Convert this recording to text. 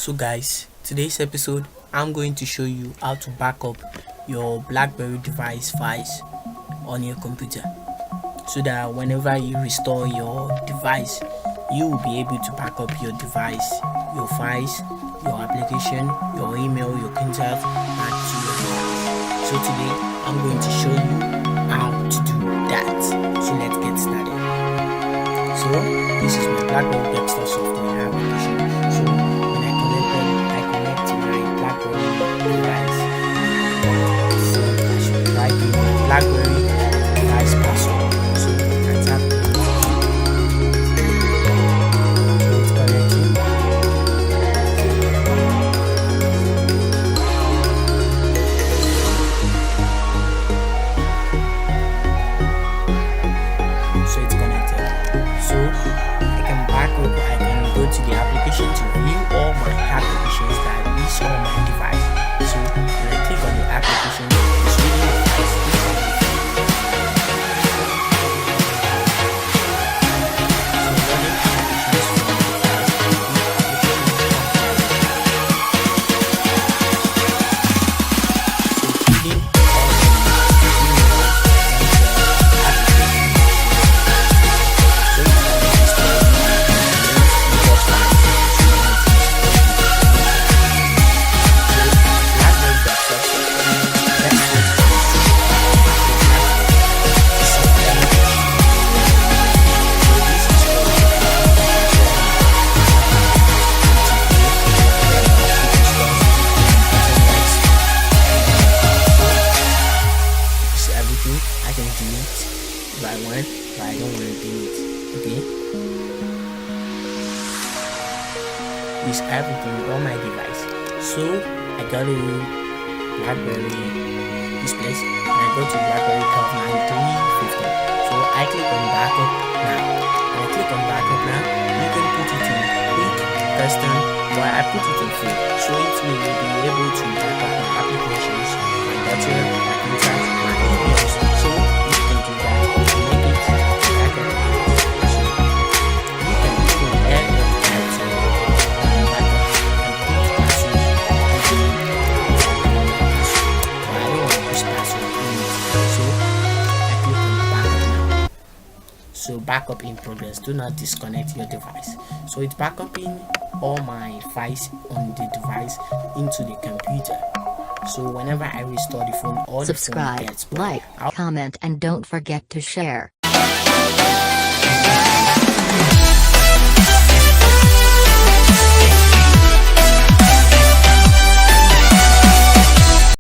So guys, today's episode I'm going to show you how to back up your BlackBerry device files on your computer so that whenever you restore your device you will be able to back up your device, your files, your application, your email, your contact back to your device. So today I'm going to show you how to do that. So let's get started. So this is my BlackBerry desktop software application. So when I connect to my BlackBerry device. So I should write in my BlackBerry device password. So I tap it. So it's connecting. So it's connected. So I can back up, I can go to the application to view all my applications that is on my device. So when I click on the application, it's really nice. I can delete if I want, but I don't want to delete. Okay, it's everything on my device. So I got a BlackBerry this place, and I go to BlackBerry 129350. So I click on backup now. When I click on backup now, you can put it in quick, custom, but I put it in full, so it will be able to back up my applications, my data, my contacts, my emails. So you can do that to make it back up. So you can even add your back to backup and put password. But I don't want to push password in it. So I click on backup now. So backup in progress. Do not disconnect your device. So it's backupping all my files on the device into the computer. So whenever I restore the phone, all Subscribe, the phone gets like, comment, and don't forget to share.